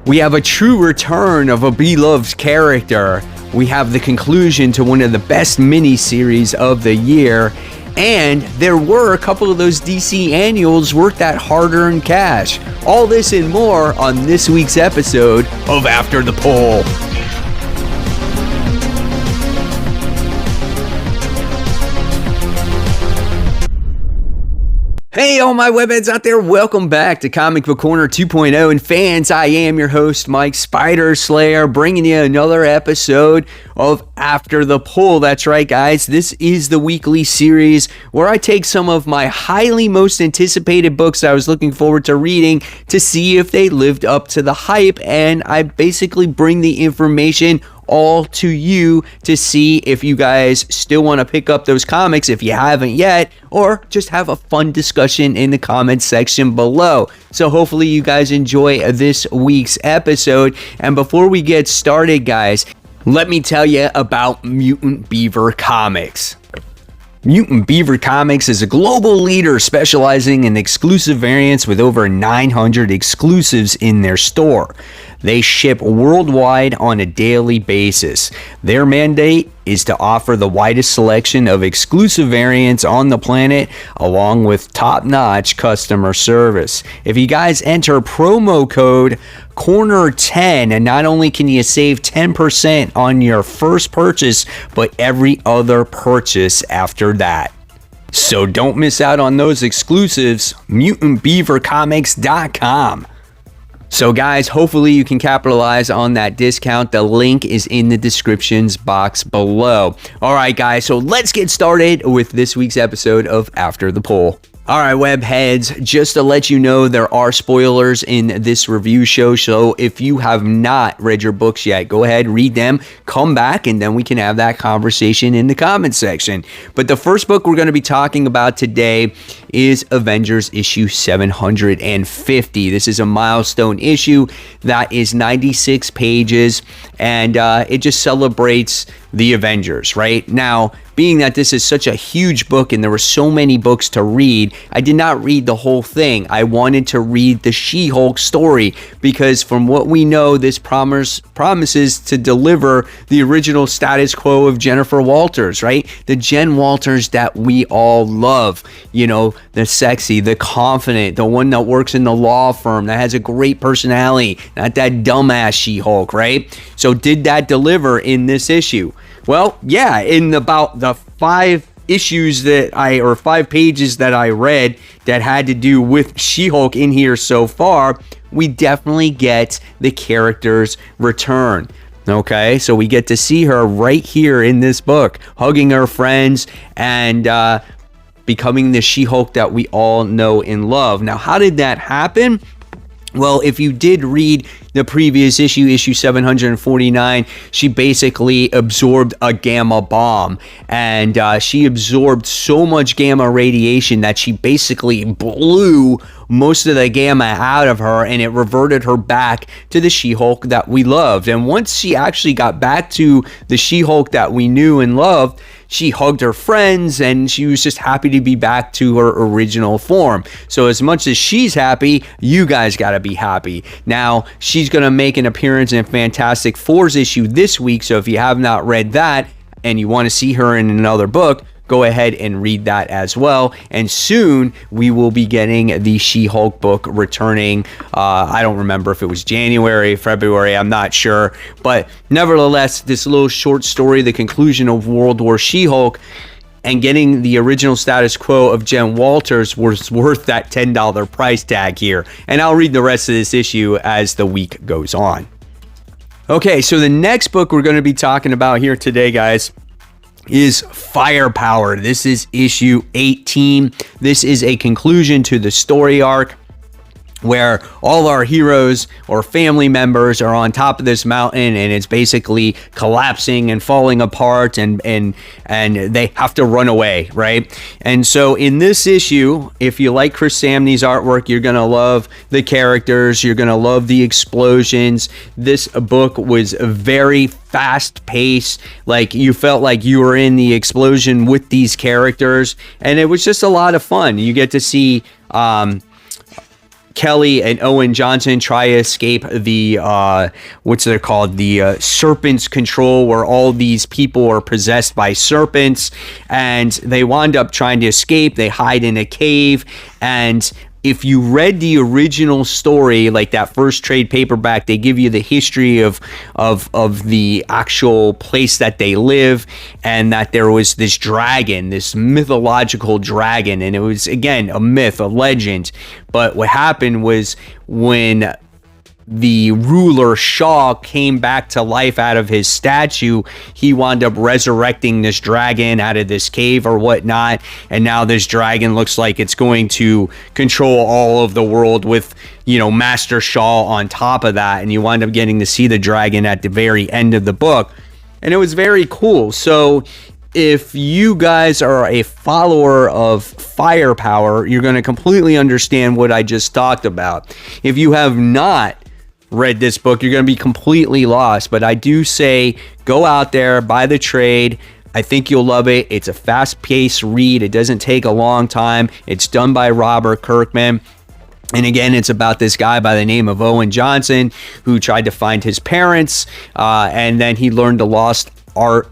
We have a true return of a beloved character. We have the conclusion to one of the best miniseries of the year. And there were a couple of those DC annuals worth that hard-earned cash. All this and more on this week's episode of After the Poll. Hey, all my webheads out there, welcome back to Comic Book Corner 2.0. And fans, I am your host, Mike Spider Slayer, bringing you another episode of After the Poll. That's right, guys. This is the weekly series where I take some of my highly most anticipated books I was looking forward to reading to see if they lived up to the hype. And I basically bring the information all to you to see if you guys still want to pick up those comics if you haven't yet, or just have a fun discussion in the comments section below. So hopefully you guys enjoy this week's episode. And before we get started, guys, let me tell you about Mutant Beaver Comics. Mutant Beaver Comics is a global leader specializing in exclusive variants with over 900 exclusives in their store. They ship worldwide on a daily basis. Their mandate is to offer the widest selection of exclusive variants on the planet, along with top-notch customer service. If you guys enter promo code Corner10, and not only can you save 10% on your first purchase, but every other purchase after that. So don't miss out on those exclusives. MutantBeaverComics.com. So guys, hopefully you can capitalize on that discount. The link is in the descriptions box below. All right, guys, so let's get started with this week's episode of After the Poll. All right, webheads, just to let you know, there are spoilers in this review show. So if you have not read your books yet, go ahead, read them, come back, and then we can have that conversation in the comment section. But the first book we're going to be talking about today is Avengers issue 750. This is a milestone issue that is 96 pages, and it just celebrates the Avengers, right? Now, being that this is such a huge book and there were so many books to read, I did not read the whole thing. I wanted to read the She-Hulk story because from what we know, this promises to deliver the original status quo of Jennifer Walters, right? The Jen Walters that we all love. You know, the sexy, the confident, the one that works in the law firm, that has a great personality, not that dumbass She-Hulk, right? So did that deliver in this issue? Well, yeah, in about the 5 pages that I read that had to do with She-Hulk in here so far, we definitely get the character's return. Okay, so we get to see her right here in this book, hugging her friends and becoming the She-Hulk that we all know and love. Now, how did that happen? Well, if you did read the previous issue 749, she basically absorbed a gamma bomb, and she absorbed so much gamma radiation that she basically blew most of the gamma out of her, and it reverted her back to the She-Hulk that we loved. And once she actually got back to the She-Hulk that we knew and loved, she hugged her friends and she was just happy to be back to her original form. So as much as she's happy, you guys got to be happy. Now, she's going to make an appearance in Fantastic Four's issue this week. So if you have not read that and you want to see her in another book, go ahead and read that as well. And soon we will be getting the She-Hulk book returning. I don't remember if it was January, February, I'm not sure. But nevertheless, this little short story, the conclusion of World War She-Hulk, and getting the original status quo of Jen Walters was worth that $10 price tag here. And I'll read the rest of this issue as the week goes on. Okay, so the next book we're going to be talking about here today, guys, is Firepower. This is issue 18. This is a conclusion to the story arc where all our heroes or family members are on top of this mountain and it's basically collapsing and falling apart and they have to run away, right? And so in this issue, if you like Chris Samnee's artwork, you're gonna love the characters, you're gonna love the explosions. This book was very fast paced, like you felt like you were in the explosion with these characters, and it was just a lot of fun. You get to see Kelly and Owen Johnson try to escape the what's they're called, the serpent's control, where all these people are possessed by serpents, and they wind up trying to escape. They hide in a cave, and if you read the original story, like that first trade paperback, they give you the history of the actual place that they live, and that there was this dragon, this mythological dragon, and it was, again, a myth, a legend. But what happened was, when the ruler Shaw came back to life out of his statue, he wound up resurrecting this dragon out of this cave or whatnot, and now this dragon looks like it's going to control all of the world with, you know, Master Shaw on top of that, and you wind up getting to see the dragon at the very end of the book, and it was very cool. So if you guys are a follower of Firepower, you're going to completely understand what I just talked about. If you have not read this book, you're going to be completely lost. But I do say, go out there, buy the trade. I think you'll love it. It's a fast-paced read. It doesn't take a long time. It's done by Robert Kirkman. And again, it's about this guy by the name of Owen Johnson, who tried to find his parents, and then he learned the lost art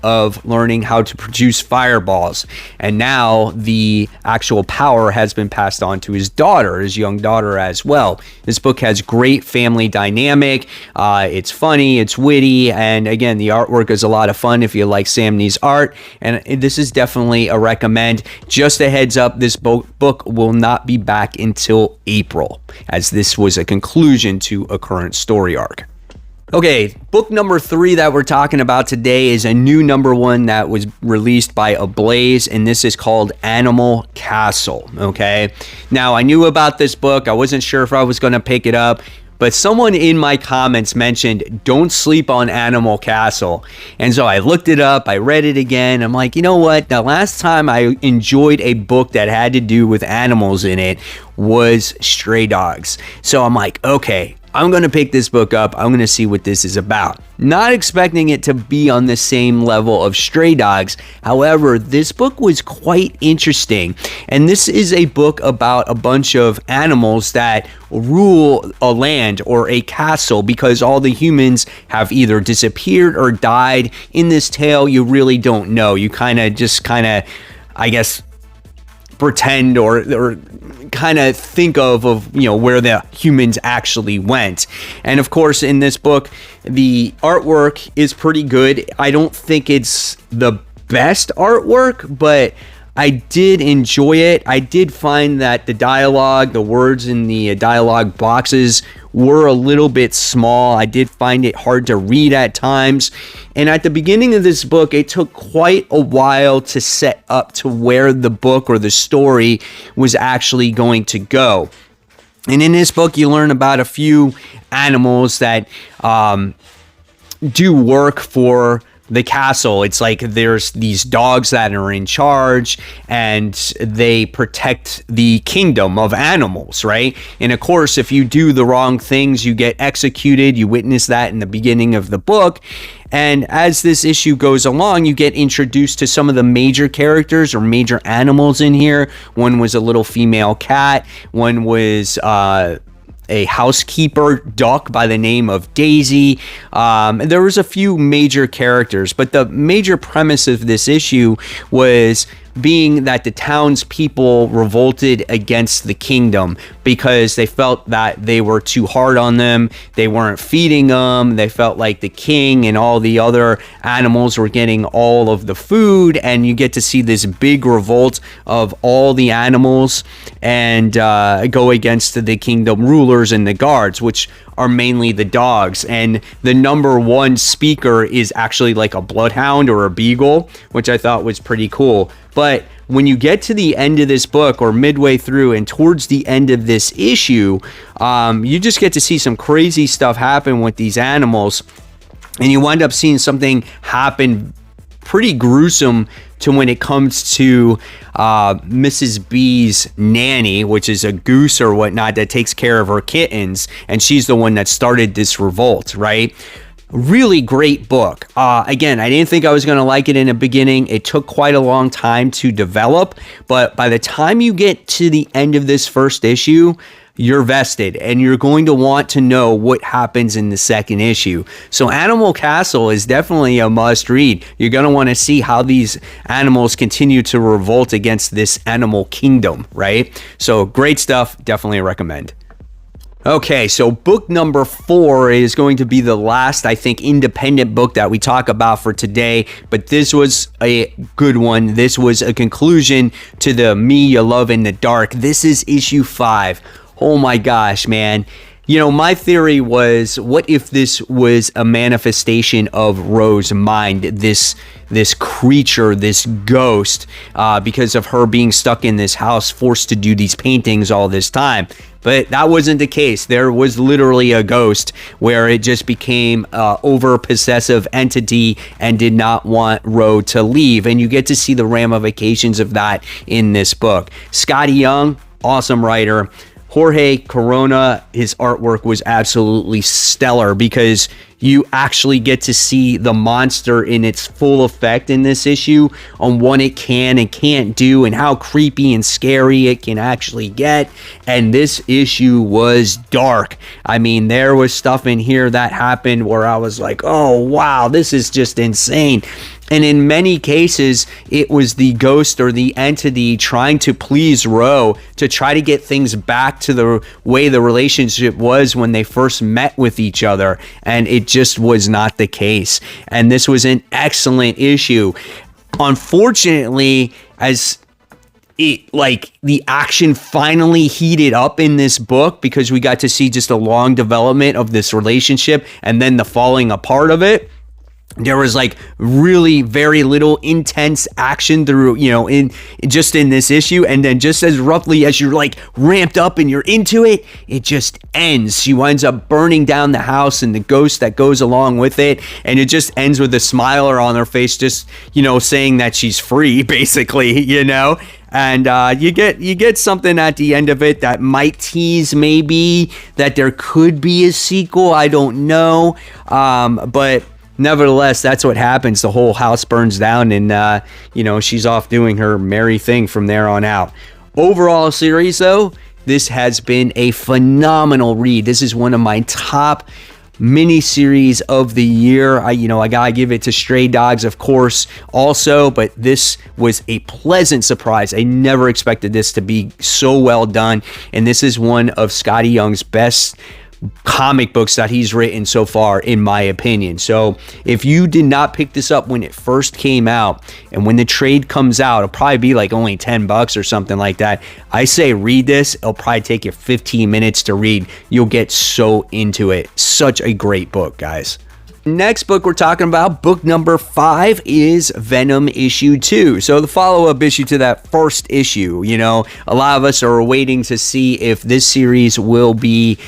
of learning how to produce fireballs, and now the actual power has been passed on to his daughter, his young daughter, as well. This book has great family dynamic. It's funny, it's witty, and again, the artwork is a lot of fun if you like Sam Nee's art, and this is definitely a recommend. Just a heads up, this book will not be back until April, as this was a conclusion to a current story arc. Okay, book number 3 that we're talking about today is a new number 1 that was released by Ablaze, and this is called Animal Castle, okay? Now, I knew about this book. I wasn't sure if I was going to pick it up, but someone in my comments mentioned, don't sleep on Animal Castle. And so I looked it up, I read it again. I'm like, you know what? The last time I enjoyed a book that had to do with animals in it was Stray Dogs. So I'm like, okay, I'm going to pick this book up. I'm going to see what this is about. Not expecting it to be on the same level of Stray Dogs. However, this book was quite interesting. And this is a book about a bunch of animals that rule a land or a castle because all the humans have either disappeared or died. In this tale, you really don't know. You kind of, I guess, pretend or kind of think of you know, where the humans actually went. And of course, in this book, the artwork is pretty good. I don't think it's the best artwork, but I did enjoy it. I did find that the dialogue, the words in the dialogue boxes were a little bit small. I did find it hard to read at times. And at the beginning of this book, it took quite a while to set up to where the book or the story was actually going to go. And in this book, you learn about a few animals that do work for the castle. It's like there's these dogs that are in charge and they protect the kingdom of animals, right? And of course, if you do the wrong things, you get executed. You witness that in the beginning of the book. And as this issue goes along, you get introduced to some of the major characters or major animals in here. One was a little female cat. One was a housekeeper duck by the name of Daisy. There was a few major characters, but the major premise of this issue was being that the townspeople revolted against the kingdom because they felt that they were too hard on them. They weren't feeding them. They felt like the king and all the other animals were getting all of the food, and you get to see this big revolt of all the animals and go against the kingdom rulers and the guards, which are mainly the dogs. And the number 1 speaker is actually like a bloodhound or a beagle, which I thought was pretty cool. But when you get to the end of this book or midway through and towards the end of this issue, you just get to see some crazy stuff happen with these animals. And you wind up seeing something happen pretty gruesome to when it comes to Mrs. B's nanny, which is a goose or whatnot that takes care of her kittens. And she's the one that started this revolt, right? Really great book. Again, I didn't think I was going to like it in the beginning. It took quite a long time to develop, but by the time you get to the end of this first issue, you're vested and you're going to want to know what happens in the second issue. So Animal Castle is definitely a must read. You're going to want to see how these animals continue to revolt against this animal kingdom, right? So great stuff. Definitely recommend. Okay, so book number 4 is going to be the last, I think, independent book that we talk about for today, but this was a good one. This was a conclusion to the Me You Love in the Dark. This is issue 5. Oh my gosh, man. You know, my theory was, what if this was a manifestation of Ro's mind, this creature, this ghost, because of her being stuck in this house, forced to do these paintings all this time. But that wasn't the case. There was literally a ghost where it just became an over-possessive entity and did not want Ro to leave. And you get to see the ramifications of that in this book. Scotty Young, awesome writer. Jorge Corona, his artwork was absolutely stellar because you actually get to see the monster in its full effect in this issue on what it can and can't do and how creepy and scary it can actually get. And this issue was dark. I mean, there was stuff in here that happened where I was like, oh, wow, this is just insane. And in many cases, it was the ghost or the entity trying to please Ro to try to get things back to the way the relationship was when they first met with each other. And it just was not the case. And this was an excellent issue. Unfortunately, as the action finally heated up in this book, because we got to see just a long development of this relationship and then the falling apart of it. There was like really very little intense action through, in this issue. And then just as roughly as you're like ramped up and you're into it, it just ends. She winds up burning down the house and the ghost that goes along with it. And it just ends with a smiler on her face, just, saying that she's free, basically, And you get something at the end of it that might tease maybe that there could be a sequel. I don't know. But nevertheless, that's what happens. The whole house burns down and, she's off doing her merry thing from there on out. Overall series, though, this has been a phenomenal read. This is one of my top miniseries of the year. I gotta give it to Stray Dogs, of course, also, but this was a pleasant surprise. I never expected this to be so well done, and this is one of Scotty Young's best comic books that he's written so far, in my opinion. So if you did not pick this up when it first came out, and when the trade comes out, it'll probably be like only $10 or something like that. I say read this. It'll probably take you 15 minutes to read. You'll get so into it. Such a great book, guys. Next book we're talking about, book number 5, is Venom Issue 2. So the follow-up issue to that first issue. A lot of us are waiting to see if this series will be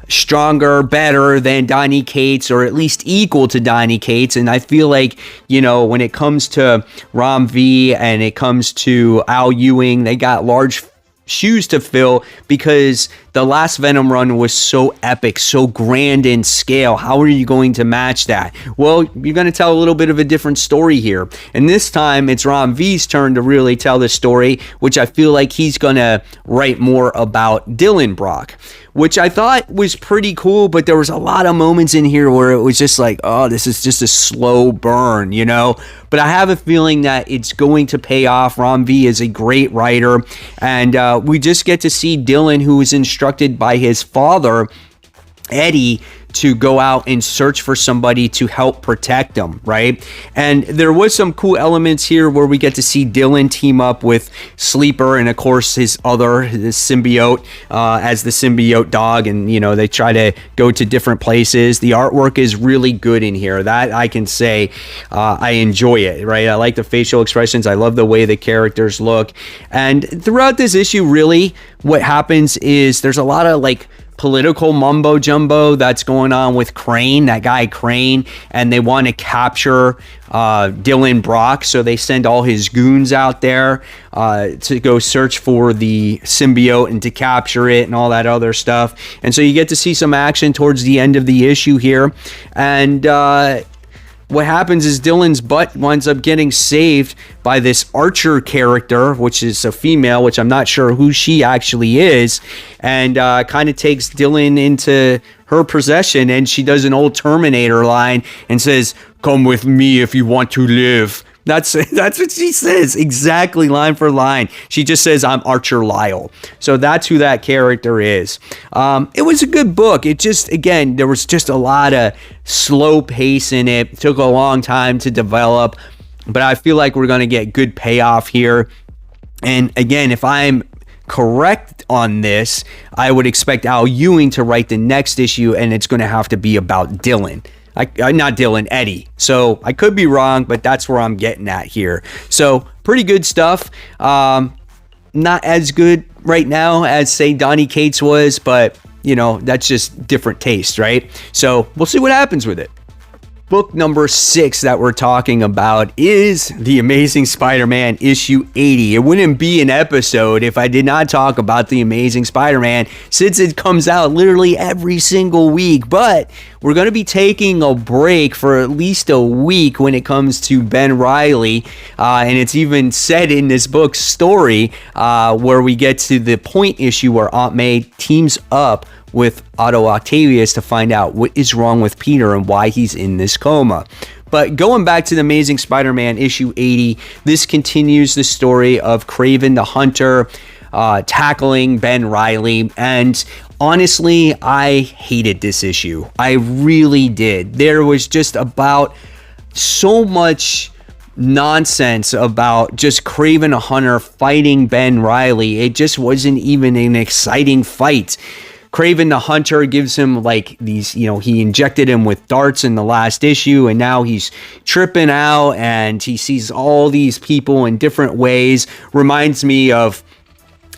stronger, better than Donny Cates, or at least equal to Donny Cates. And I feel like, when it comes to Ram V and it comes to Al Ewing, they got large shoes to fill, because the last Venom run was so epic, so grand in scale. How are you going to match that? Well, you're going to tell a little bit of a different story here. And this time, it's Ram V's turn to really tell the story, which I feel like he's going to write more about Dylan Brock, which I thought was pretty cool, but there was a lot of moments in here where it was just like, oh, this is just a slow burn, But I have a feeling that it's going to pay off. Ram V is a great writer, and we just get to see Dylan, who was instructed by his father, Eddie, to go out and search for somebody to help protect them, right? And there was some cool elements here where we get to see Dylan team up with Sleeper and, of course, his symbiote as the symbiote dog, and, they try to go to different places. The artwork is really good in here. That I can say I enjoy it, right? I like the facial expressions. I love the way the characters look. And throughout this issue, really, what happens is there's a lot of, political mumbo jumbo that's going on with Crane, that guy Crane, and they want to capture Dylan Brock, so they send all his goons out there to go search for the symbiote and to capture it and all that other stuff. And so you get to see some action towards the end of the issue here, and what happens is Dylan's butt winds up getting saved by this Archer character, which is a female, which I'm not sure who she actually is, and kind of takes Dylan into her possession, and she does an old Terminator line and says, "Come with me if you want to live." That's what she says, exactly line for line. She just says, "I'm Archer Lyle." So that's who that character is. It was a good book. It just, again, there was just a lot of slow pace in it. It took a long time to develop, but I feel like we're going to get good payoff here. And again, if I'm correct on this, I would expect Al Ewing to write the next issue, and it's going to have to be about Dylan. Not Dylan, Eddie. So I could be wrong, but that's where I'm getting at here. So pretty good stuff. Not as good right now as, say, Donny Cates was, but, you know, that's just different taste, right? So we'll see what happens with it. Book number 6 that we're talking about is The Amazing Spider-Man issue 80. It wouldn't be an episode if I did not talk about The Amazing Spider-Man, since it comes out literally every single week. But we're going to be taking a break for at least a week when it comes to Ben Reilly. And it's even said in this book's story where we get to the point issue where Aunt May teams up with Otto Octavius to find out what is wrong with Peter and why he's in this coma. But going back to The Amazing Spider-Man issue 80, this continues the story of Kraven the Hunter tackling Ben Reilly. And honestly, I hated this issue. I really did. There was just about so much nonsense about just Kraven the Hunter fighting Ben Reilly. It just wasn't even an exciting fight. Kraven the Hunter gives him like these, you know, he injected him with darts in the last issue, and now he's tripping out and he sees all these people in different ways. Reminds me of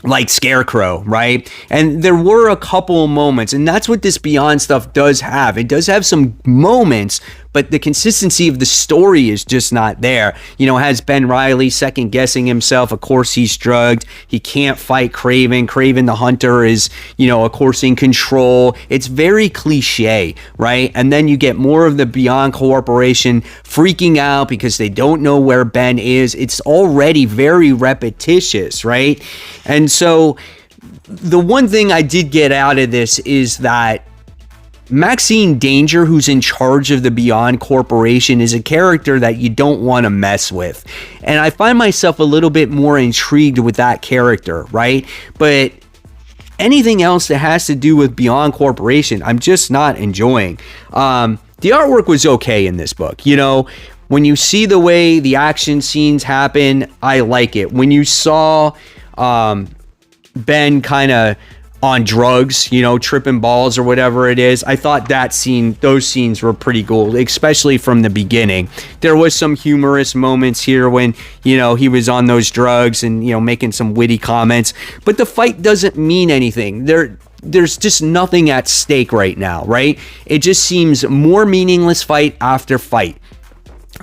like Scarecrow, right? And there were a couple of moments, and that's what this Beyond stuff does have. It does have some moments, but the consistency of the story is just not there. You know, it has Ben Reilly second guessing himself. Of course, he's drugged. He can't fight Kraven. Kraven the Hunter is, you know, of course, in control. It's very cliche, right? And then you get more of the Beyond Corporation freaking out because they don't know where Ben is. It's already very repetitious, right? And so the one thing I did get out of this is that Maxine Danger, who's in charge of the Beyond Corporation, is a character that you don't want to mess with. And I find myself a little bit more intrigued with that character, right? But anything else that has to do with Beyond Corporation, I'm just not enjoying. The artwork was okay in this book. You know, when you see the way the action scenes happen, I like it. When you saw Ben kind of on drugs, you know, tripping balls or whatever it is, I thought those scenes were pretty cool, especially from the beginning. There was some humorous moments here when, you know, he was on those drugs and, you know, making some witty comments, but the fight doesn't mean anything. There's just nothing at stake right now, right? It just seems more meaningless fight after fight.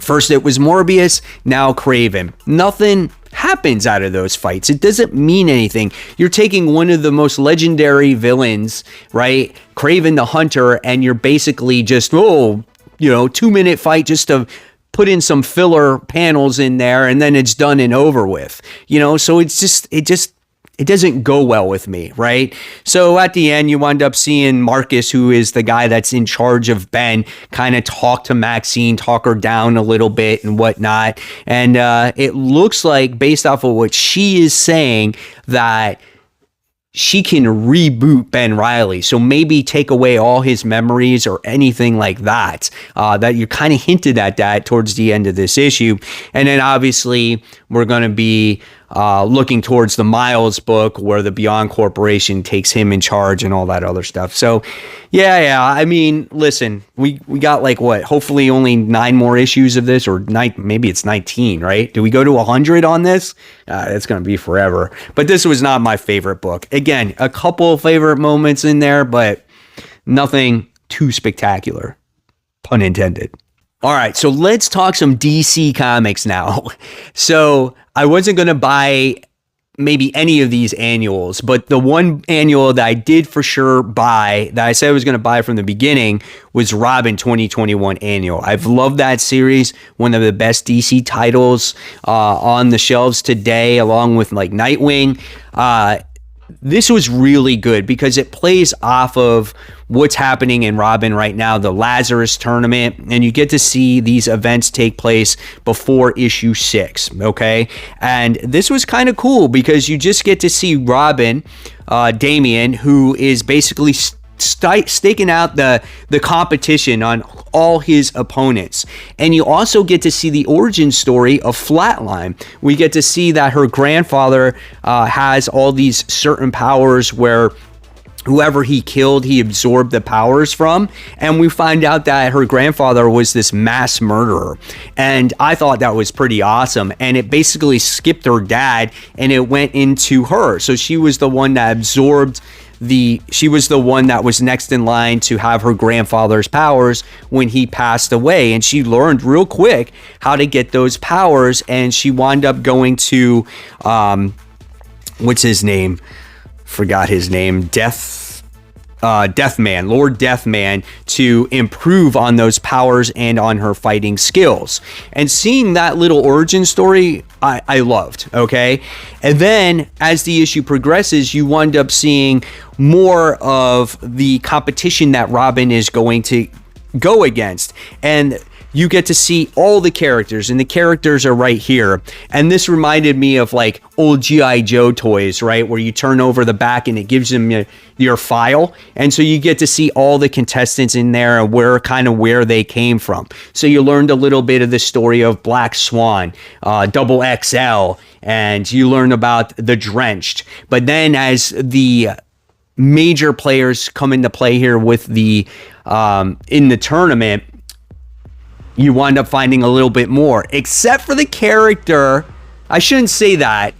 First it was Morbius, now Kraven. Nothing happens out of those fights. It doesn't mean anything. You're taking one of the most legendary villains, right? Kraven the Hunter, and you're basically just, 2-minute fight just to put in some filler panels in there, and then it's done and over with. You know, so it doesn't go well with me, right? So at the end, you wind up seeing Marcus, who is the guy that's in charge of Ben, kind of talk to Maxine, talk her down a little bit and whatnot. And it looks like, based off of what she is saying, that she can reboot Ben Reilly. So maybe take away all his memories or anything like that. That you kind of hinted at that towards the end of this issue. And then obviously we're going to be looking towards the Miles book where the Beyond Corporation takes him in charge and all that other stuff. So yeah. I mean, listen, we got like what? Hopefully only 9 more issues of this, or maybe it's 19, right? Do we go to 100 on this? It's going to be forever. But this was not my favorite book. Again, a couple of favorite moments in there, but nothing too spectacular. Pun intended. All right, so let's talk some DC Comics now. So I wasn't going to buy maybe any of these annuals, but the one annual that I did for sure buy, that I said I was going to buy from the beginning, was Robin 2021 annual. I've loved that series, one of the best DC titles on the shelves today, along with like Nightwing. This was really good because it plays off of what's happening in Robin right now, the Lazarus tournament, and you get to see these events take place before issue 6, okay? And this was kind of cool because you just get to see Robin, Damian, who is basically staking out the competition on all his opponents. And you also get to see the origin story of Flatline. We get to see that her grandfather has all these certain powers where whoever he killed, he absorbed the powers from. And we find out that her grandfather was this mass murderer. And I thought that was pretty awesome. And it basically skipped her dad and it went into her. So she was the one that absorbed she was the one that was next in line to have her grandfather's powers when he passed away. And she learned real quick how to get those powers. And she wound up going to, what's his name? Forgot his name. Deathman, Lord Deathman, to improve on those powers and on her fighting skills. And seeing that little origin story, I loved, okay? And then as the issue progresses, you wind up seeing more of the competition that Robin is going to go against. And you get to see all the characters, and the characters are right here. And this reminded me of like old G.I. Joe toys, right? Where you turn over the back and it gives them your file. And so you get to see all the contestants in there and where they came from. So you learned a little bit of the story of Black Swan, Double XL, and you learn about the Drenched. But then as the major players come into play here with the in the tournament, you wind up finding a little bit more, except for the character. I shouldn't say that.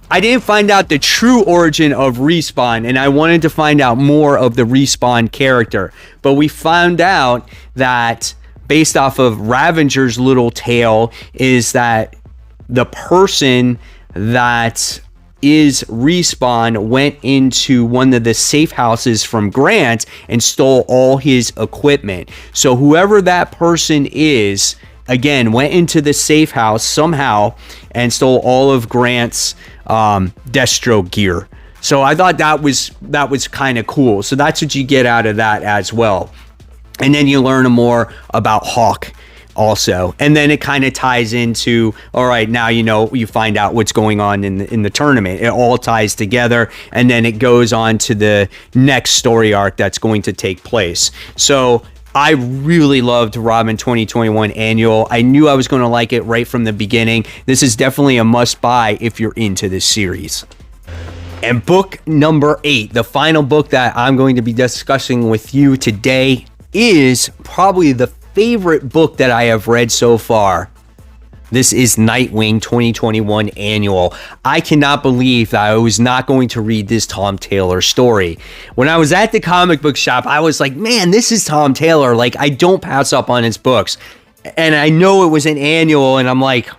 I didn't find out the true origin of Respawn, and I wanted to find out more of the Respawn character. But we found out that based off of Ravenger's little tale is that the person that is Respawn went into one of the safe houses from Grant and stole all his equipment. So whoever that person is, again, went into the safe house somehow and stole all of Grant's Destro gear. So I thought that was kind of cool. So that's what you get out of that as well. And then you learn more about Hawk also, and then it kind of ties into, all right, now you find out what's going on in the tournament. It all ties together, and then it goes on to the next story arc that's going to take place. So I really loved Robin 2021 annual. I knew I was going to like it right from the beginning. This is definitely a must buy if you're into this series. And book number 8, the final book that I'm going to be discussing with you today, is probably the favorite book that I have read so far. This is Nightwing 2021 annual. I cannot believe that I was not going to read this Tom Taylor story. When I was at the comic book shop, I was like, man, this is Tom Taylor. Like, I don't pass up on his books. And I know it was an annual, and I'm like,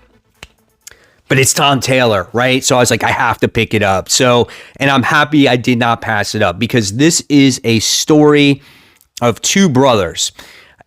but it's Tom Taylor, right? So I was like, I have to pick it up. So, and I'm happy I did not pass it up, because this is a story of 2 brothers.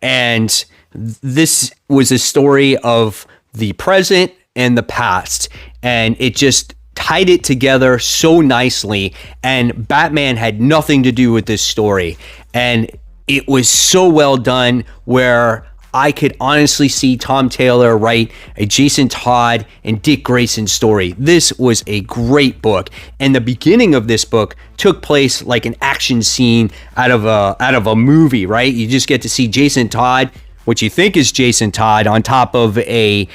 And this was a story of the present and the past, and it just tied it together so nicely. And Batman had nothing to do with this story, and it was so well done, where I could honestly see Tom Taylor write a Jason Todd and Dick Grayson story. This was a great book, and the beginning of this book took place like an action scene out of a movie, right? You just get to see Jason Todd what you think is Jason Todd on top of a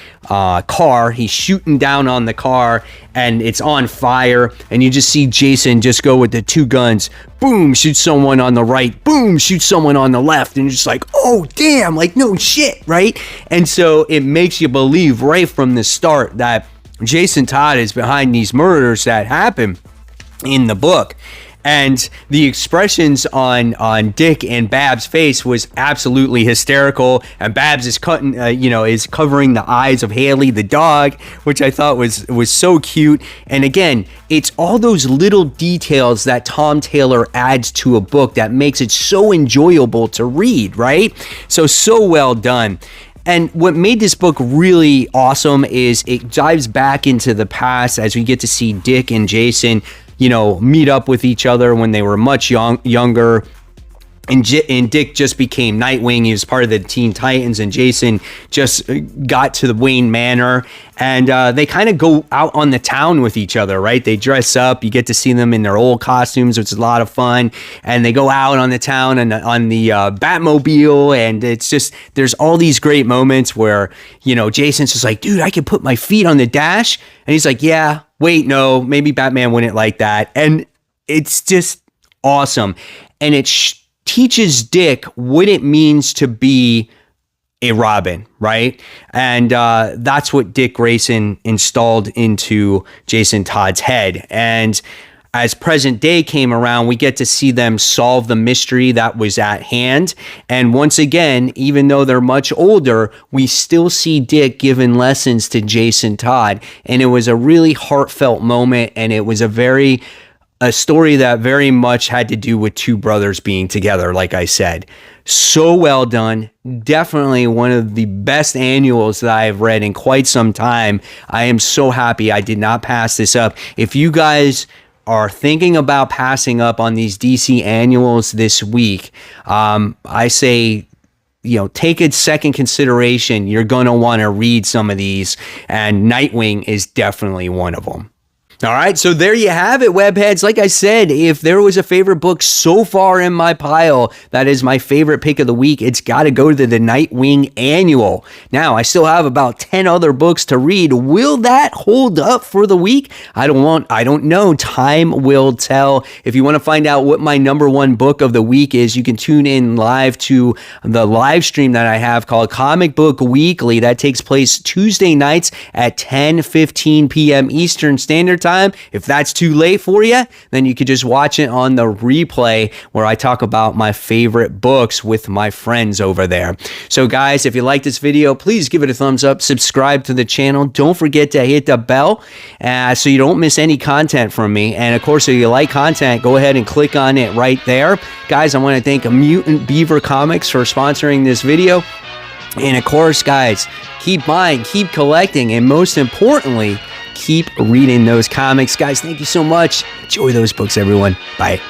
car. He's shooting down on the car and it's on fire, and you just see Jason just go with the two guns, boom, shoot someone on the right, boom, shoot someone on the left, and you're just like, oh damn, like no shit, right? And so it makes you believe right from the start that Jason Todd is behind these murders that happen in the book. And the expressions on Dick and Babs' face was absolutely hysterical. And Babs is is covering the eyes of Haley, the dog, which I thought was so cute. And again, it's all those little details that Tom Taylor adds to a book that makes it so enjoyable to read, right? So well done. And what made this book really awesome is it dives back into the past as we get to see Dick and Jason, meet up with each other when they were much younger. And Dick just became Nightwing. He was part of the Teen Titans, and Jason just got to the Wayne Manor. And they kind of go out on the town with each other, right? They dress up. You get to see them in their old costumes, which is a lot of fun. And they go out on the town and on the Batmobile. And it's just, there's all these great moments where, Jason's just like, dude, I can put my feet on the dash. And he's like, yeah, wait, no, maybe Batman wouldn't like that. And it's just awesome. And it teaches Dick what it means to be a Robin, right? And that's what Dick Grayson installed into Jason Todd's head. And as present day came around, we get to see them solve the mystery that was at hand. And once again, even though they're much older, we still see Dick giving lessons to Jason Todd. And it was a really heartfelt moment, and it was a story that very much had to do with two brothers being together, like I said. So well done. Definitely one of the best annuals that I have read in quite some time. I am so happy I did not pass this up. If you guys are thinking about passing up on these DC annuals this week, I say, take a second consideration. You're going to want to read some of these, and Nightwing is definitely one of them. All right, so there you have it, webheads. Like I said, if there was a favorite book so far in my pile that is my favorite pick of the week, it's got to go to the Nightwing Annual. Now, I still have about 10 other books to read. Will that hold up for the week? I don't know. Time will tell. If you want to find out what my number one book of the week is, you can tune in live to the live stream that I have called Comic Book Weekly. That takes place Tuesday nights at 10:15 p.m. Eastern Standard Time. If that's too late for you, then you could just watch it on the replay where I talk about my favorite books with my friends over there. So guys, if you like this video, please give it a thumbs up, subscribe to the channel. Don't forget to hit the bell so you don't miss any content from me. And of course, if you like content, go ahead and click on it right there. Guys, I want to thank Mutant Beaver Comics for sponsoring this video. And of course, guys, keep buying, keep collecting, and most importantly, keep reading those comics. Guys, thank you so much. Enjoy those books, everyone. Bye.